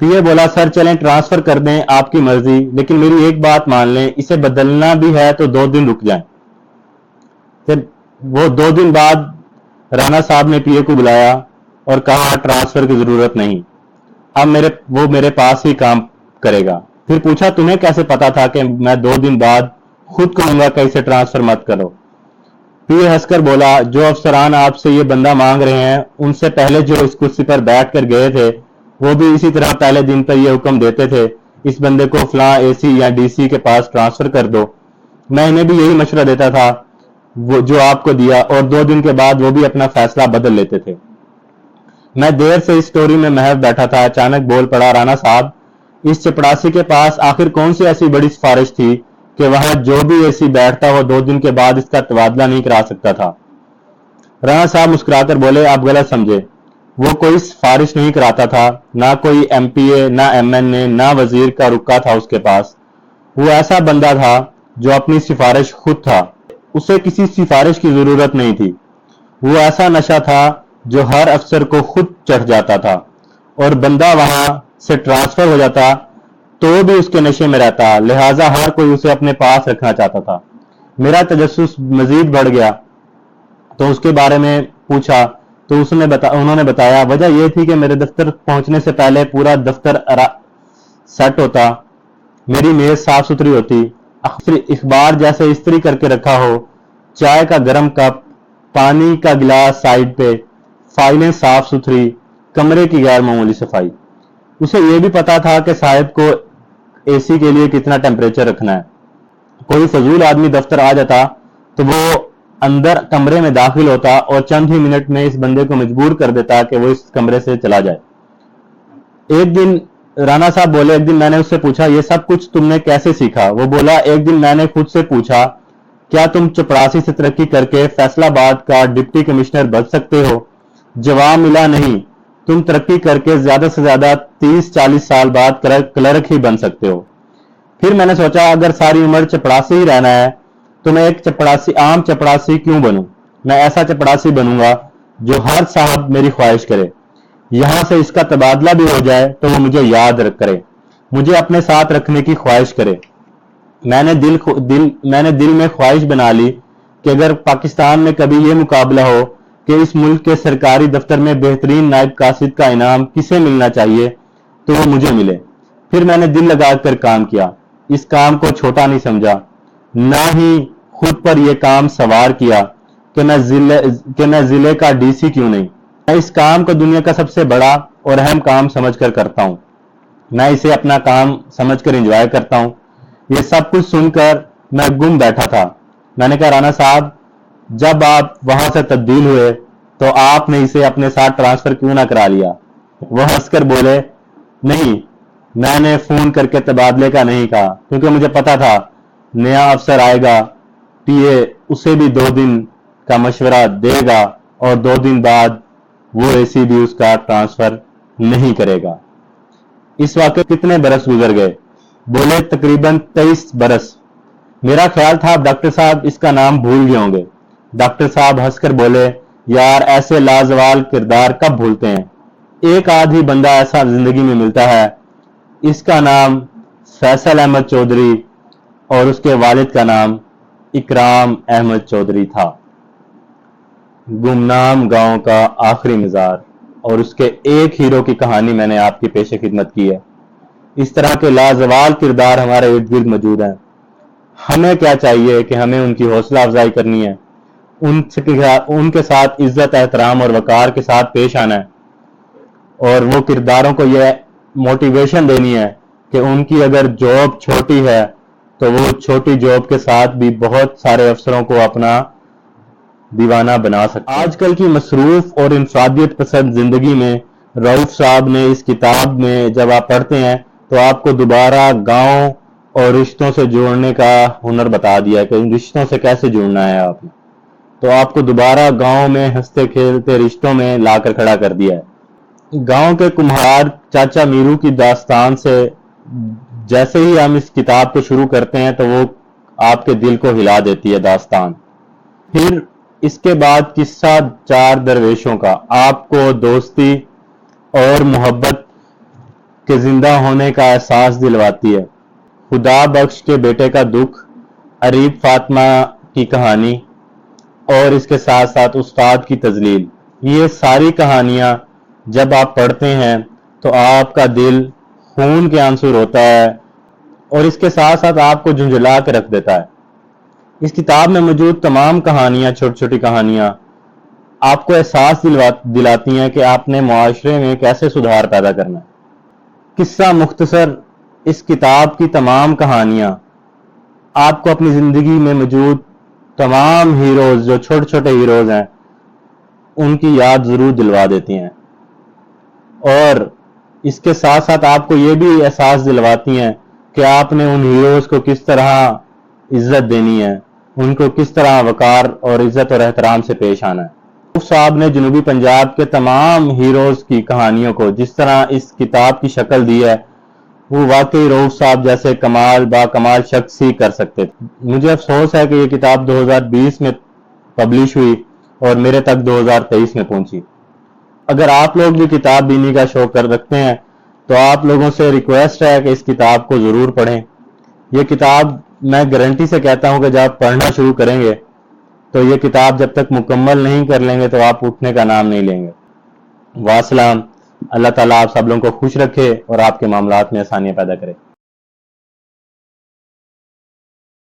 پی اے بولا سر چلیں ٹرانسفر کر دیں آپ کی مرضی، لیکن میری ایک بات مان لیں، اسے بدلنا بھی ہے تو 2 دن رک جائیں۔ پھر وہ 2 دن بعد رانا صاحب نے پی اے کو بلایا اور کہا ٹرانسفر کی ضرورت نہیں، اب وہ میرے پاس ہی کام کرے گا۔ پھر پوچھا تمہیں کیسے پتا تھا کہ میں 2 دن بعد خود کہوں گا کہ اسے ٹرانسفر مت کرو؟ پی اے ہنس کر بولا جو افسران آپ سے یہ بندہ مانگ رہے ہیں ان سے پہلے جو اس کرسی پر بیٹھ کر گئے تھے وہ بھی اسی طرح پہلے دن پر یہ حکم دیتے تھے اس بندے کو فلاں اے سی یا ڈی سی کے پاس ٹرانسفر کر دو۔ میں انہیں بھی یہی مشورہ دیتا تھا وہ جو آپ کو دیا، اور 2 دن کے بعد وہ بھی اپنا فیصلہ بدل لیتے تھے۔ میں دیر سے اس سٹوری میں محو بیٹھا تھا، اچانک بول پڑا رانا صاحب اس چپڑاسی کے پاس آخر کون سی ایسی بڑی سفارش تھی کہ وہاں جو بھی اے سی بیٹھتا وہ 2 دن کے بعد اس کا تبادلہ نہیں کرا سکتا تھا؟ رانا صاحب مسکرا کر بولے آپ غلط سمجھے، وہ کوئی سفارش نہیں کراتا تھا، نہ کوئی ایم پی اے، نہ ایم این اے، نہ وزیر کا رکا تھا اس کے پاس۔ وہ ایسا بندہ تھا جو اپنی سفارش خود تھا، اسے کسی سفارش کی ضرورت نہیں تھی۔ وہ ایسا نشہ تھا جو ہر افسر کو خود چڑھ جاتا تھا، اور بندہ وہاں سے ٹرانسفر ہو جاتا تو بھی اس کے نشے میں رہتا، لہٰذا ہر کوئی اسے اپنے پاس رکھنا چاہتا تھا۔ میرا تجسس مزید بڑھ گیا تو اس کے بارے میں پوچھا تو انہوں نے بتایا وجہ یہ تھی کہ میرے دفتر پہنچنے سے پہلے پورا دفتر سیٹ ہوتا، میری میز صاف ستھری ہوتی، اخبار جیسے استری کر کے رکھا ہو، چائے کا گرم کپ، پانی کا گلاس سائیڈ پہ، فائلیں صاف ستھری، کمرے کی غیر معمولی صفائی۔ اسے یہ بھی پتا تھا کہ صاحب کو اے سی کے لیے کتنا ٹیمپریچر رکھنا ہے۔ کوئی فضول آدمی دفتر آ جاتا تو وہ اندر کمرے میں داخل ہوتا اور چند ہی منٹ میں اس بندے کو مجبور کر دیتا کہ وہ اس کمرے سے چلا جائے۔ ایک دن رانا صاحب بولے ایک دن میں نے اس سے پوچھا یہ سب کچھ تم نے کیسے سیکھا؟ وہ بولا ایک دن میں نے خود سے پوچھا کیا تم چپڑاسی سے ترقی کر کے فیصل آباد کا ڈپٹی کمشنر بن سکتے ہو؟ جواب ملا نہیں، تم ترقی کر کے زیادہ سے زیادہ 30-40 سال بعد کلرک ہی بن سکتے ہو۔ پھر میں نے سوچا اگر ساری عمر چپڑاسی ہی رہنا ہے تو میں ایک عام چپڑاسی کیوں بنوں؟ میں ایسا چپڑاسی بنوں گا جو ہر صاحب میری خواہش کرے، یہاں سے اس کا تبادلہ بھی ہو جائے تو وہ مجھے یاد کرے، مجھے اپنے ساتھ رکھنے کی خواہش کرے۔ میں نے دل میں خواہش بنا لی کہ اگر پاکستان میں کبھی یہ مقابلہ ہو کہ اس ملک کے سرکاری دفتر میں بہترین نائب قاصد کا انعام کسے ملنا چاہیے تو وہ مجھے ملے۔ پھر میں نے دل لگا کر کام کیا، اس کام کو چھوٹا نہیں سمجھا، نہ ہی خود پر یہ کام سوار کیا کہ میں ضلع کا ڈی سی کیوں نہیں۔ میں اس کام کو دنیا کا سب سے بڑا اور اہم کام سمجھ کر کرتا ہوں، میں اسے اپنا کام سمجھ کر انجوائے کرتا ہوں۔ یہ سب کچھ سن کر میں گم بیٹھا تھا۔ میں نے کہا رانا صاحب جب آپ وہاں سے تبدیل ہوئے تو آپ نے اسے اپنے ساتھ ٹرانسفر کیوں نہ کرا لیا؟ وہ ہنس کر بولے نہیں، میں نے فون کر کے تبادلے کا نہیں کہا کیونکہ مجھے پتا تھا نیا افسر آئے گا، پی اے اسے بھی 2 دن کا مشورہ دے گا اور 2 دن بعد وہ اے سی بھی اس کا ٹرانسفر نہیں کرے گا۔ اس واقعے کتنے برس گزر گئے؟ بولے تقریباً 23 برس۔ میرا خیال تھا ڈاکٹر صاحب اس کا نام بھول گئے ہوں گے۔ ڈاکٹر صاحب ہنس کر بولے یار ایسے لازوال کردار کب بھولتے ہیں، ایک آدھ ہی بندہ ایسا زندگی میں ملتا ہے۔ اس کا نام فیصل احمد چودھری اور اس کے والد کا نام اکرام احمد چودھری تھا۔ گمنام گاؤں کا آخری مزار اور اس کے ایک ہیرو کی کہانی میں نے آپ کی پیش خدمت کی ہے۔ اس طرح کے لازوال کردار ہمارے ارد گرد موجود ہیں۔ ہمیں کیا چاہیے کہ ہمیں ان کی حوصلہ افزائی کرنی ہے، ان کے ساتھ عزت احترام اور وقار کے ساتھ پیش آنا ہے، اور وہ کرداروں کو یہ موٹیویشن دینی ہے کہ ان کی اگر جاب چھوٹی ہے تو وہ چھوٹی جاب کے ساتھ بھی بہت سارے افسروں کو اپنا دیوانہ بنا سکتے ہیں۔ آج کل کی مصروف اور انفرادیت پسند زندگی میں رؤف صاحب نے اس کتاب میں جب آپ پڑھتے ہیں تو آپ کو دوبارہ گاؤں اور رشتوں سے جوڑنے کا ہنر بتا دیا کہ ان رشتوں سے کیسے جڑنا ہے آپ نے، تو آپ کو دوبارہ گاؤں میں ہنستے کھیلتے رشتوں میں لا کر کھڑا کر دیا ہے۔ گاؤں کے کمہار چاچا میرو کی داستان سے جیسے ہی ہم اس کتاب کو شروع کرتے ہیں تو وہ آپ کے دل کو ہلا دیتی ہے داستان۔ پھر اس کے بعد قصہ 4 درویشوں کا آپ کو دوستی اور محبت کہ زندہ ہونے کا احساس دلواتی ہے۔ خدا بخش کے بیٹے کا دکھ، عریب فاطمہ کی کہانی اور اس کے ساتھ ساتھ استاد کی تذلیل، یہ ساری کہانیاں جب آپ پڑھتے ہیں تو آپ کا دل خون کے آنسو روتا ہے اور اس کے ساتھ ساتھ آپ کو جھنجھلا کے رکھ دیتا ہے۔ اس کتاب میں موجود تمام کہانیاں، چھوٹی چھوٹی کہانیاں آپ کو احساس دلاتی ہیں کہ آپ نے معاشرے میں کیسے سدھار پیدا کرنا ہے۔ قصہ مختصر، اس کتاب کی تمام کہانیاں آپ کو اپنی زندگی میں موجود تمام ہیروز، جو چھوٹے چھوٹے ہیروز ہیں، ان کی یاد ضرور دلوا دیتی ہیں، اور اس کے ساتھ ساتھ آپ کو یہ بھی احساس دلواتی ہیں کہ آپ نے ان ہیروز کو کس طرح عزت دینی ہے، ان کو کس طرح وقار اور عزت اور احترام سے پیش آنا ہے۔ رؤف صاحب نے جنوبی پنجاب کے تمام ہیروز کی کہانیوں کو جس طرح اس کتاب کی شکل دی ہے، وہ واقعی رؤف صاحب جیسے با کمال شخص ہی کر سکتے تھے۔ مجھے افسوس ہے کہ یہ کتاب 2020 میں پبلش ہوئی اور میرے تک 2023 میں پہنچی۔ اگر آپ لوگ بھی کتاب بینی کا شوق رکھتے ہیں تو آپ لوگوں سے ریکویسٹ ہے کہ اس کتاب کو ضرور پڑھیں۔ یہ کتاب میں گارنٹی سے کہتا ہوں کہ جب آپ پڑھنا شروع کریں گے تو یہ کتاب جب تک مکمل نہیں کر لیں گے تو آپ اٹھنے کا نام نہیں لیں گے۔ واسلام، اللہ تعالیٰ آپ سب لوگوں کو خوش رکھے اور آپ کے معاملات میں آسانیاں پیدا کرے۔